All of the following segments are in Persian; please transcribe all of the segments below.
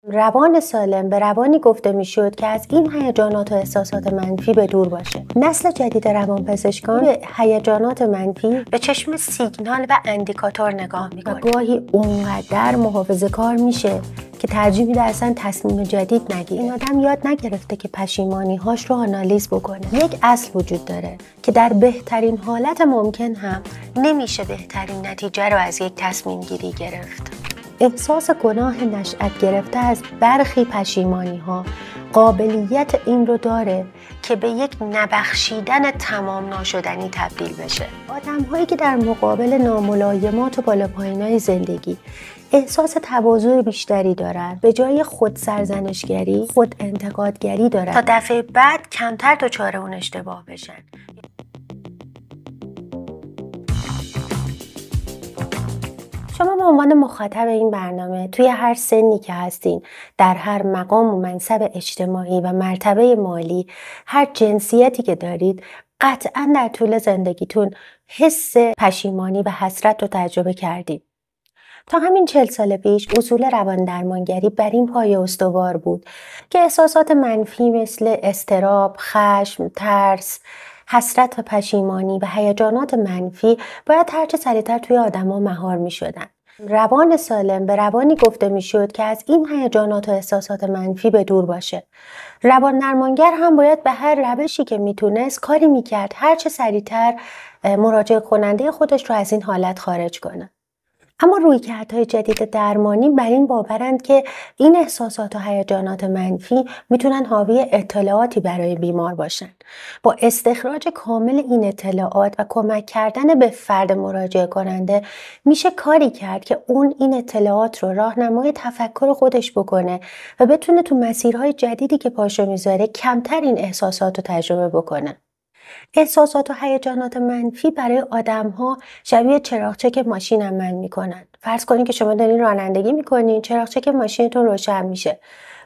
روان سالم به روانی گفته میشد که از این هیجانات و احساسات منفی به دور باشه. نسل جدید روانپزشکان به هیجانات منفی به چشم سیگنال و اندیکاتور نگاه میکنه و گاهی اونقدر محافظه‌کار میشه که ترجیح میده اصلا تصمیم جدید نگیره. این آدم یاد نگرفته که پشیمانی‌هاش رو آنالیز بکنه. یک اصل وجود داره که در بهترین حالت ممکن هم نمیشه بهترین نتیجه رو از یک تصمیم گیری گرفت. احساس گناه نشأت گرفته از برخی پشیمانی‌ها قابلیت این رو داره که به یک نبخشیدن تمام ناشدنی تبدیل بشه. آدم‌هایی که در مقابل ناملایمات و بالا پایین‌های زندگی احساس تواضع بیشتری دارن، به جای خود سرزنشگری، خود انتقادگری دارن تا دفعه بعد کمتر دچار اون اشتباه بشن. شما به عنوان مخاطب این برنامه توی هر سنی که هستین، در هر مقام و منصب اجتماعی و مرتبه مالی، هر جنسیتی که دارید، قطعاً در طول زندگیتون حس پشیمانی و حسرت رو تجربه کردید. تا همین 40 سال پیش اصول روان درمانگری بر این پایه استوار بود که احساسات منفی مثل اضطراب، خشم، ترس، حسرت و پشیمانی و هیجانات منفی باید هرچه سریعتر توی آدما مهار می شدن. روان سالم به روانی گفته می شد که از این هیجانات و احساسات منفی به دور باشه. روان درمانگر هم باید به هر روشی که میتونست کاری میکرد هرچه سریعتر مراجع کننده خودش رو از این حالت خارج کنه. اما رویکردهای جدید درمانی بر این باورند که این احساسات و هیجانات منفی میتونن حاوی اطلاعاتی برای بیمار باشن. با استخراج کامل این اطلاعات و کمک کردن به فرد مراجعه کننده میشه کاری کرد که اون این اطلاعات رو راهنمای تفکر خودش بکنه و بتونه تو مسیرهای جدیدی که پاشو میذاره کمتر این احساسات رو تجربه بکنه. احساسات و هیجانات منفی برای آدم‌ها شبیه چراغچک ماشین عمل می‌کنن. فرض کنین که شما دارین رانندگی می‌کنین، چراغچک ماشینتون روشن میشه.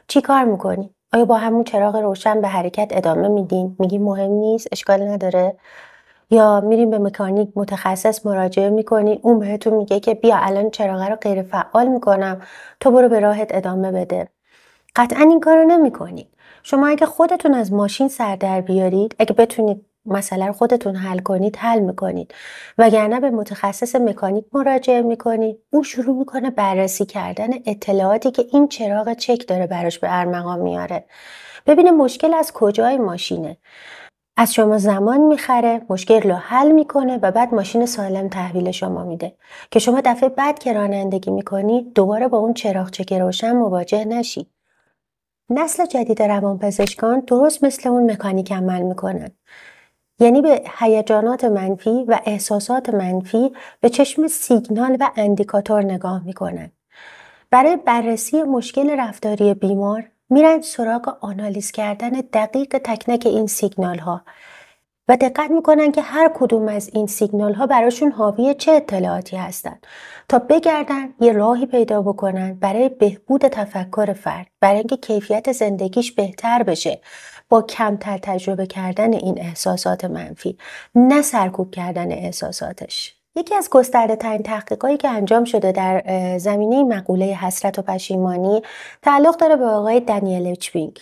چی کار می‌کنین؟ آیا با همون چراغ روشن به حرکت ادامه میدین؟ میگین مهم نیست، اشکال نداره؟ یا میرین به مکانیک متخصص مراجعه می‌کنین، اون بهتون میگه که بیا الان چراغ رو غیر فعال می‌کنم، تو برو به راهت ادامه بده. قطعاً این کارو نمی‌کنین. شما اگه خودتون از ماشین سر در بیارید، اگه بتونید مسئله رو خودتون حل کنید، حل میکنید. وگرنه به متخصص مکانیک مراجعه میکنید، اون شروع میکنه بررسی کردن اطلاعاتی که این چراغ چک داره براش به ارمغان میاره. ببینه مشکل از کجای ماشینه. از شما زمان میخره، مشکل رو حل میکنه و بعد ماشین سالم تحویل شما میده که شما دفعه بعد که رانندگی میکنید دوباره با اون چراغ چک روشن مواجه نشید. نسل جدید روانپزشکان درست مثل اون مکانیک عمل میکنن. یعنی به هیجانات منفی و احساسات منفی به چشم سیگنال و اندیکاتور نگاه میکنن. برای بررسی مشکل رفتاری بیمار میرن سراغ آنالیز کردن دقیق تکنک این سیگنال ها و دقت میکنن که هر کدوم از این سیگنال ها براشون حاوی چه اطلاعاتی هستن تا بگردن یه راهی پیدا بکنن برای بهبود تفکر فرد، برای اینکه کیفیت زندگیش بهتر بشه با کمتر تجربه کردن این احساسات منفی، نه سرکوب کردن احساساتش. یکی از گسترده ترین تحقیقاتی که انجام شده در زمینه مقوله حسرت و پشیمانی تعلق داره به آقای دنیل اچبینگ.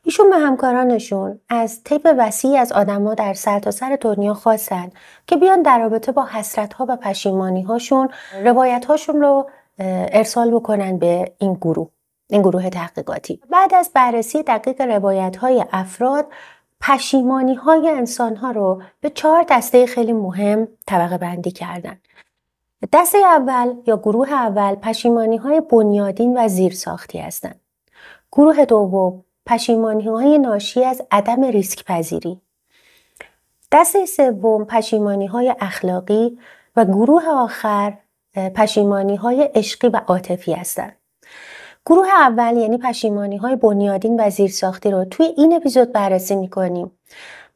ایشون به همکارانشون از طیف وسیعی از آدما در سرتاسر دنیا خواستن که بیان در رابطه با حسرت‌ها و پشیمانی‌هاشون روایت‌هاشون رو ارسال بکنن به این گروه تحقیقاتی. بعد از بررسی دقیق روایت‌های افراد، پشیمانی‌های انسان‌ها رو به 4 دسته خیلی مهم طبقه بندی کردن. دسته اول یا گروه اول پشیمانی‌های بنیادین و زیرساختی هستند. گروه دوم پشیمانی‌های ناشی از عدم ریسک پذیری. دسته سوم پشیمانی‌های اخلاقی و گروه آخر پشیمانی‌های عشقی و عاطفی هستند. گروه اول یعنی پشیمانی‌های بنیادین و زیرساختی رو توی این اپیزود بررسی می‌کنیم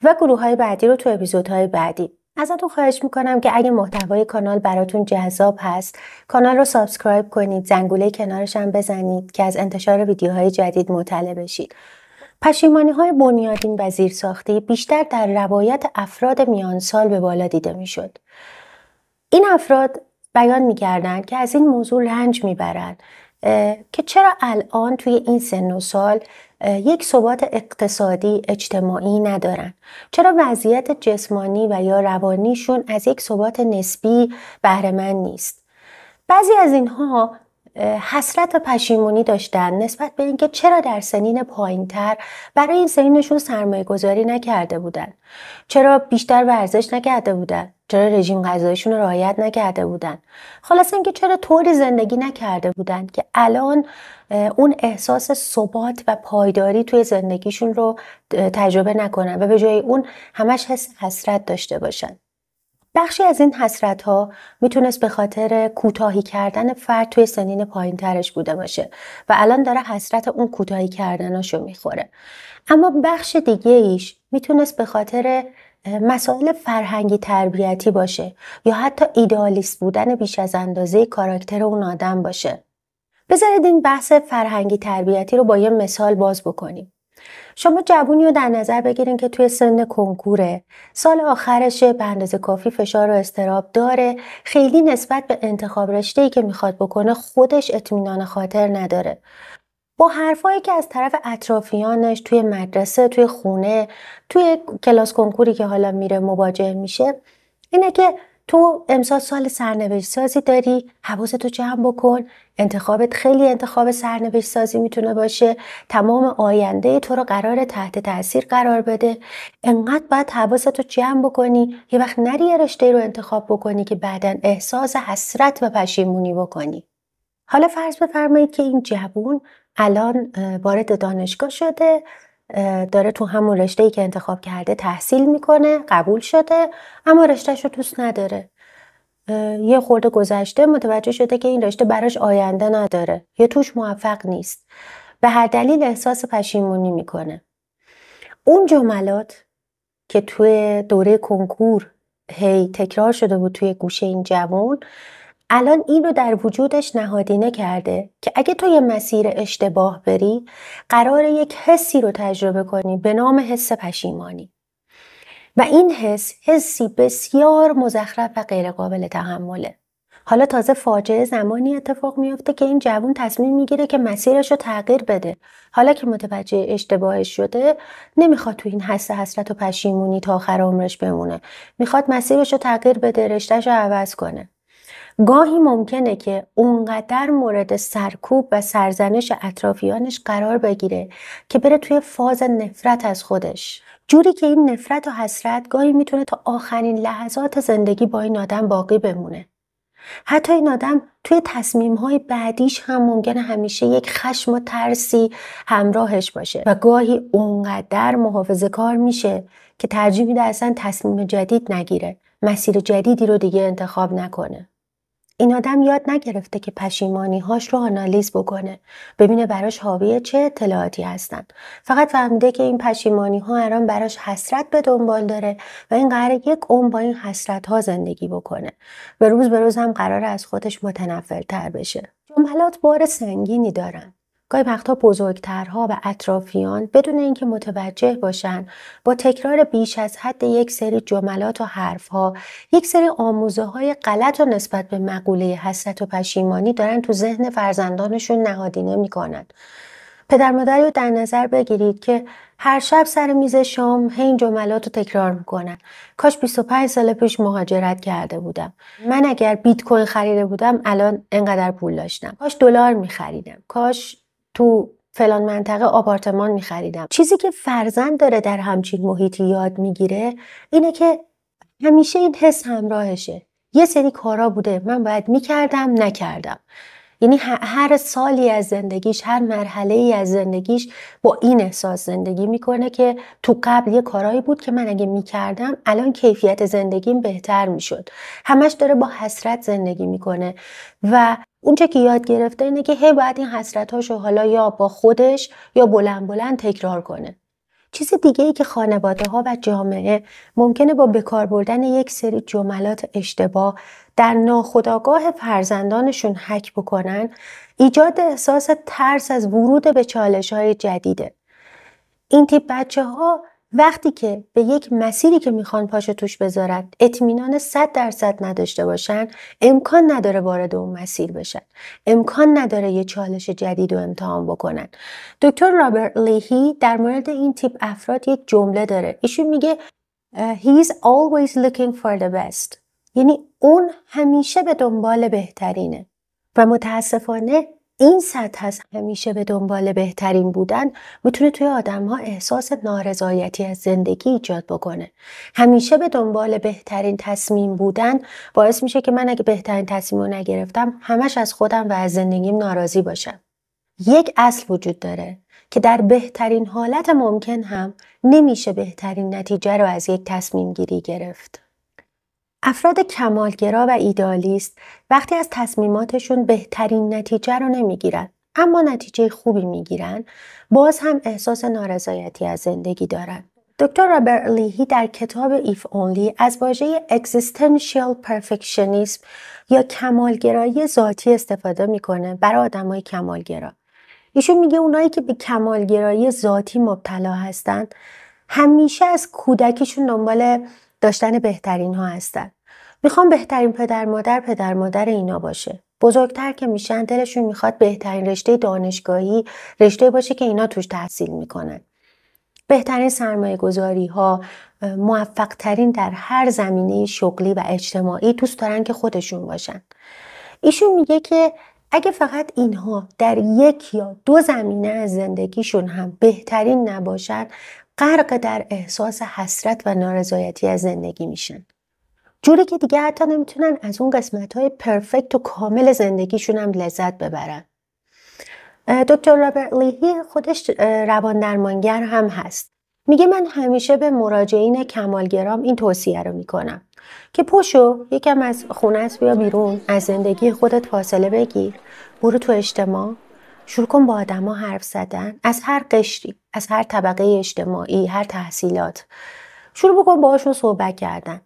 و گروه‌های بعدی رو توی اپیزودهای بعدی. ازتون خواهش میکنم که اگه محتوای کانال براتون جذاب هست، کانال رو سابسکرایب کنید، زنگوله کنارش هم بزنید که از انتشار ویدیوهای جدید مطلع بشید. پشیمانی‌های بنیادین و زیرساختی بیشتر در روایت افراد میان سال به بالا دیده میشد. این افراد بیان میکردند که از این موضوع رنج میبرند که چرا الان توی این سن و سال یک ثبات اقتصادی اجتماعی ندارن؟ چرا وضعیت جسمانی و یا روانیشون از یک ثبات نسبی بهره مند نیست؟ بعضی از اینها حسرت و پشیمونی داشتن نسبت به اینکه چرا در سنین پایین‌تر برای این سنینشون سرمایه گذاری نکرده بودن، چرا بیشتر ورزش نکرده بودن، چرا رژیم غذاییشون رو رعایت نکرده بودن، خلاصه اینکه چرا طوری زندگی نکرده بودن که الان اون احساس ثبات و پایداری توی زندگیشون رو تجربه نکنن و به جای اون همش حس حسرت داشته باشن. بخشی از این حسرت‌ها میتونست به خاطر کوتاهی کردن فرد توی سنین پایین‌ترش بوده باشه و الان داره حسرت اون کوتاهی کردناشو میخوره. اما بخش دیگه ایش میتونست به خاطر مسائل فرهنگی تربیتی باشه یا حتی ایدئالیست بودن بیش از اندازه کاراکتر اون آدم باشه. بذارید این بحث فرهنگی تربیتی رو با یه مثال باز بکنیم. شما جوونی رو در نظر بگیرین که توی سن کنکوره، سال آخرشه، به اندازه کافی فشار و اضطراب داره، خیلی نسبت به انتخاب رشته‌ای که میخواد بکنه خودش اطمینان خاطر نداره. با حرفایی که از طرف اطرافیانش توی مدرسه، توی خونه، توی کلاس کنکوری که حالا میره مواجه میشه، اینه که تو امسال سال سرنوشت سازی داری، حواستو جمع بکن، انتخابت خیلی انتخاب سرنوشت سازی میتونه باشه، تمام آینده تو رو قراره تحت تاثیر قرار بده، انقدر باید حواستو جمع بکنی یه وقت نری یه رشته رو انتخاب بکنی که بعداً احساس حسرت و پشیمونی بکنی. حالا فرض بفرمایید که این جوون الان وارد دانشگاه شده، داره تو همون رشته‌ای که انتخاب کرده تحصیل میکنه، قبول شده، اما رشته‌شو دوست نداره. یه خورده گذشته متوجه شده که این رشته براش آینده نداره یا توش موفق نیست. به هر دلیل احساس پشیمونی میکنه. اون جملات که توی دوره کنکور هی تکرار شده بود توی گوش این جوان، الان این رو در وجودش نهادینه کرده که اگه تو یه مسیر اشتباه بری قراره یک حسی رو تجربه کنی به نام حس پشیمانی و این حسی بسیار مزخرف و غیر قابل تحمله. حالا تازه فاجعه زمانی اتفاق میفته که این جوان تصمیم میگیره که مسیرش رو تغییر بده. حالا که متوجه اشتباهش شده نمیخواد تو این حسرت و پشیمونی تا آخر عمرش بمونه. میخواد مسیرش رو تغییر بده، رشته‌ش رو عوض کنه. گاهی ممکنه که اونقدر مورد سرکوب و سرزنش اطرافیانش قرار بگیره که بره توی فاز نفرت از خودش. جوری که این نفرت و حسرت گاهی میتونه تا آخرین لحظات زندگی با این آدم باقی بمونه. حتی این آدم توی تصمیم‌های بعدیش هم ممکنه همیشه یک خشم و ترسی همراهش باشه و گاهی اونقدر محافظه‌کار میشه که ترجیح میده اصلا تصمیم جدید نگیره، مسیر جدیدی رو دیگه انتخاب نکنه. این آدم یاد نگرفته که پشیمانی‌هاش رو آنالیز بکنه، ببینه براش حاوی چه اطلاعاتی هستن. فقط فهمیده که این پشیمانی‌ها الان براش حسرت به دنبال داره و این قراره یک عمر با این حسرت‌ها زندگی بکنه. به روز هم قراره از خودش متنفرتر بشه. جملات بار سنگینی دارن. گاهی وقتا بزرگترها و اطرافیان بدون اینکه متوجه باشن با تکرار بیش از حد یک سری جملات و حرفها یک سری آموزه‌های غلط و نسبت به مقوله حسرت و پشیمانی دارن تو ذهن فرزندانشون نهادینه میکنن. پدر مادری رو در نظر بگیرید که هر شب سر میز شام این جملات رو تکرار میکنن. کاش 25 سال پیش مهاجرت کرده بودم. من اگر بیت کوین خریده بودم الان اینقدر پول داشتم. کاش دلار میخریدم. کاش تو فلان منطقه آپارتمان میخریدم. چیزی که فرزند داره در همچین محیطی یاد میگیره اینه که همیشه این حس همراهشه. یه سری کارا بوده من باید میکردم نکردم. یعنی هر سالی از زندگیش، هر مرحله‌ای از زندگیش با این احساس زندگی میکنه که تو قبل یه کارایی بود که من اگه میکردم الان کیفیت زندگیم بهتر میشد. همش داره با حسرت زندگی میکنه و اونچه که یاد گرفته اینه که هی باید این حسرتاشو حالا یا با خودش یا بلند بلند تکرار کنه. چیز دیگه ای که خانواده ها و جامعه ممکنه با بکار بردن یک سری جملات اشتباه در ناخودآگاه فرزندانشون حک بکنن، ایجاد احساس ترس از ورود به چالش های جدیده. این تیپ بچه ها وقتی که به یک مسیری که میخوان پاشو توش بذارن اطمینان 100% نداشته باشن، امکان نداره وارد اون مسیر بشن. امکان نداره یه چالش جدید رو امتحان بکنن. دکتر رابرت لیهی در مورد این تیپ افراد یک جمله داره. ایشون میگه he is always looking for the best. یعنی اون همیشه به دنبال بهترینه. و متاسفانه این سطح از همیشه به دنبال بهترین بودن میتونه توی آدم‌ها احساس نارضایتی از زندگی ایجاد بکنه. همیشه به دنبال بهترین تصمیم بودن باعث میشه که من اگه بهترین تصمیم رو نگرفتم همش از خودم و از زندگیم ناراضی باشم. یک اصل وجود داره که در بهترین حالت ممکن هم نمیشه بهترین نتیجه رو از یک تصمیم گیری گرفت. افراد کمالگرا و ایدئالیست وقتی از تصمیماتشون بهترین نتیجه رو نمیگیرن اما نتیجه خوبی میگیرن، باز هم احساس نارضایتی از زندگی دارن. دکتر رابرت لیهی در کتاب If Only از واژه Existential Perfectionism یا کمالگرایی ذاتی استفاده میکنه برای آدمای کمالگرا. ایشون میگه اونایی که به کمالگرایی ذاتی مبتلا هستن همیشه از کودکیشون دنبال داشتن بهترین ها هستن. میخوان بهترین پدر مادر اینا باشه. بزرگتر که میشن دلشون میخواد بهترین رشته دانشگاهی رشته باشه که اینا توش تحصیل میکنن. بهترین سرمایه گذاری ها، موفق ترین در هر زمینه شغلی و اجتماعی دوست دارن که خودشون باشن. ایشون میگه که اگه فقط اینها در یک یا دو زمینه از زندگیشون هم بهترین نباشن، غرق در احساس حسرت و نارضایتی از زندگی میشن. جوری که دیگه حتی نمیتونن از اون قسمت‌های پرفکت و کامل زندگیشون هم لذت ببرن. دکتر رابرت لیهی خودش روان درمانگر هم هست. میگه من همیشه به مراجعین کمالگرام این توصیه رو میکنم که پاشو یکم از خونت بیا بیرون، از زندگی خودت فاصله بگیر، برو تو اجتماع، شروع کن با آدما حرف زدن از هر قشری، از هر طبقه اجتماعی، هر تحصیلات. شروع بکن باهاشون صحبت کردن.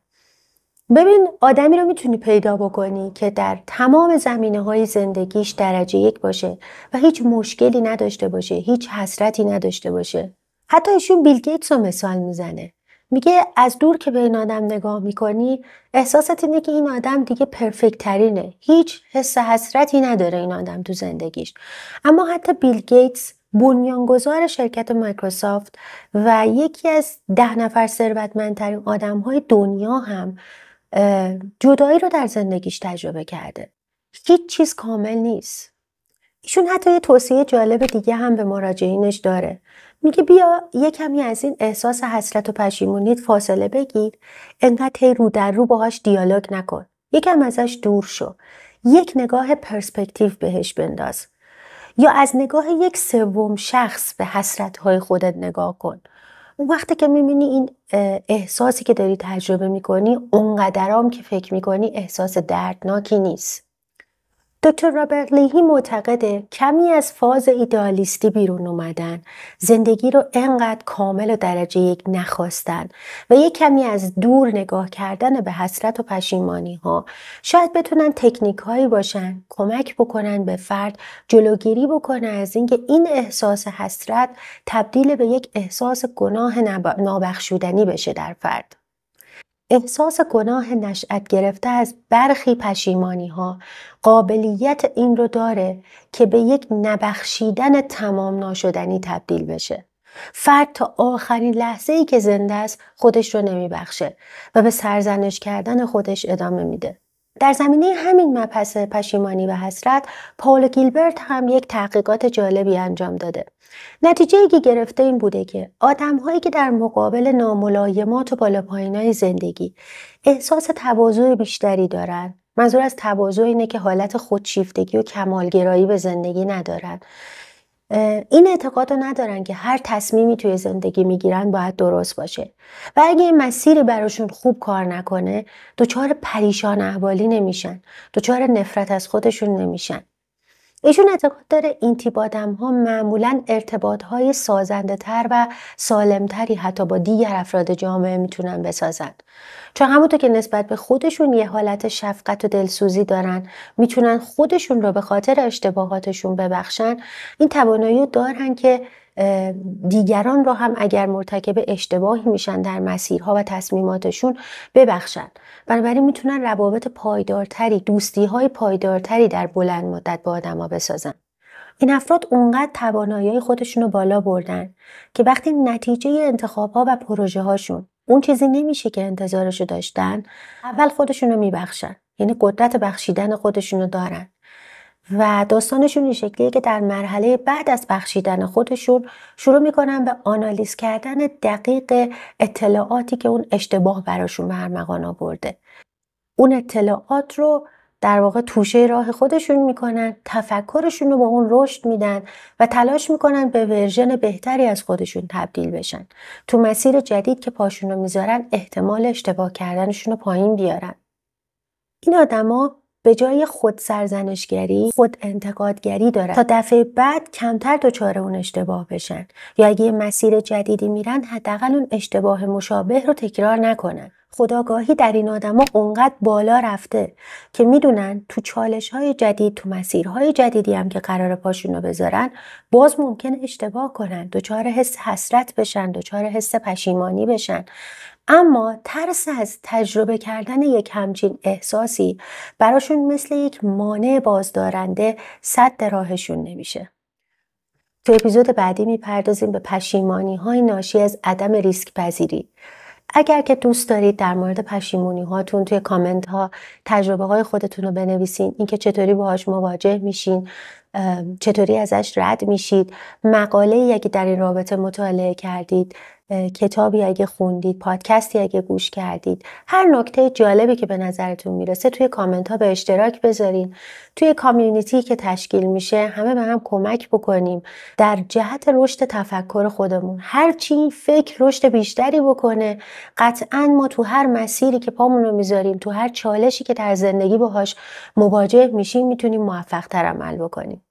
ببین آدمی رو میتونی پیدا بکنی که در تمام زمینه‌های زندگیش درجه یک باشه و هیچ مشکلی نداشته باشه، هیچ حسرتی نداشته باشه. حتی ایشون بیل گیتس رو مثال میزنه. میگه از دور که به این آدم نگاه میکنی احساست اینه که این آدم دیگه پرفکت ترینه. هیچ حس حسرتی نداره این آدم تو زندگیش. اما حتی بیل گیتس بنیانگذار شرکت مایکروسافت و یکی از 10 نفر ثروتمندترین آدم‌های دنیا هم جدایی رو در زندگیش تجربه کرده. هیچ چیز کامل نیست. ایشون حتی یه توصیه جالب دیگه هم به مراجعینش داره. میگه بیا یه کمی از این احساس حسرت و پشیمونیت فاصله بگیر، انقدر رو در رو باهاش دیالوگ نکن. یکم ازش دور شو. یک نگاه پرسپکتیو بهش بنداز. یا از نگاه یک سوم شخص به حسرت‌های خودت نگاه کن. اون وقتی که میبینی این احساسی که داری تجربه میکنی اونقدرام که فکر میکنی احساس دردناکی نیست. دکتر رابرت لیهی معتقده کمی از فاز ایدئالیستی بیرون اومدن، زندگی رو انقدر کامل و درجه یک نخواستن و یک کمی از دور نگاه کردن به حسرت و پشیمانی ها شاید بتونن تکنیک هایی باشن کمک بکنن به فرد جلوگیری بکنه از اینکه این احساس حسرت تبدیل به یک احساس گناه نابخشودنی بشه در فرد. احساس گناه نشأت گرفته از برخی پشیمانی ها قابلیت این رو داره که به یک نبخشیدن تمام ناشدنی تبدیل بشه. فرد تا آخرین لحظه‌ای که زنده است خودش رو نمیبخشه و به سرزنش کردن خودش ادامه میده. در زمینه همین مبحث پشیمانی و حسرت، پاول گیلبرت هم یک تحقیقات جالبی انجام داده. نتیجه‌ای که گرفته این بوده که آدم‌هایی که در مقابل ناملایمات و بالا پایین‌های زندگی احساس تواضع بیشتری دارن، منظور از تواضع اینه که حالت خودشیفتگی و کمالگرایی به زندگی ندارن، این اعتقاد رو ندارن که هر تصمیمی توی زندگی میگیرن باید درست باشه و اگه این مسیری براشون خوب کار نکنه دچار پریشان احوالی نمیشن، دچار نفرت از خودشون نمیشن. ایشون اعتقاد داره این تیپ آدم‌ها معمولاً ارتباط‌های سازنده‌تر و سالمتری حتی با دیگر افراد جامعه میتونن بسازن. چون همونطور که نسبت به خودشون یه حالت شفقت و دلسوزی دارن، میتونن خودشون رو به خاطر اشتباهاتشون ببخشن، این توانایی رو دارن که دیگران رو هم اگر مرتکب اشتباهی میشن در مسیرها و تصمیماتشون ببخشن. بنابراین میتونن روابط پایدارتری، دوستی‌های پایدارتری در بلند مدت با آدما بسازن. این افراد اونقدر توانایی خودشون رو بالا بردن که وقتی نتیجه انتخاب‌ها و پروژه هاشون اون چیزی نمیشه که انتظارشو داشتن، اول خودشون رو میبخشن. یعنی قدرت بخشیدن خودشون رو دارن و داستانشون این شکلیه که در مرحله بعد از بخشیدن خودشون شروع میکنن به آنالیز کردن دقیق اطلاعاتی که اون اشتباه براشون به ارمغان آورده. اون اطلاعات رو در واقع توشه راه خودشون میکنن، تفکرشون رو با اون رشد میدن و تلاش میکنن به ورژن بهتری از خودشون تبدیل بشن. تو مسیر جدید که پاشون رو میذارن احتمال اشتباه کردنشون رو پایین بیارن. این آدما به جای خود سرزنشگری، خود انتقادگری دارن تا دفعه بعد کمتر دچار اون اشتباه بشن، یا اگه یه مسیر جدیدی میرن حداقل اون اشتباه مشابه رو تکرار نکنن. خودآگاهی در این آدما اونقدر بالا رفته که میدونن تو چالش‌های جدید، تو مسیرهای جدیدی هم که قرار پاشون رو بذارن، باز ممکنه اشتباه کنن، دچار حس حسرت بشن، دچار حس پشیمانی بشن. اما ترس از تجربه کردن یک همچین احساسی براشون مثل یک مانع بازدارنده سد راهشون نمیشه. تو اپیزود بعدی میپردازیم به پشیمانی‌های ناشی از عدم ریسک پذیری. اگر که دوست دارید در مورد پشیمانی هاتون توی کامنت ها تجربه های خودتون رو بنویسین، اینکه چطوری باهاش مواجه میشین، چطوری ازش رد میشید، مقاله‌ای اگه در این رابطه مطالعه کردید، کتابی اگه خوندید، پادکستی اگه گوش کردید، هر نکته جالبی که به نظرتون میرسه توی کامنت ها به اشتراک بذارین. توی کامیونیتی که تشکیل میشه همه به هم کمک بکنیم در جهت رشد تفکر خودمون. هرچی فکر رشد بیشتری بکنه، قطعاً ما تو هر مسیری که پامون رو میذاریم، تو هر چالشی که در زندگی باهاش مواجه میشیم، میتونیم موفق تر عمل بکنیم.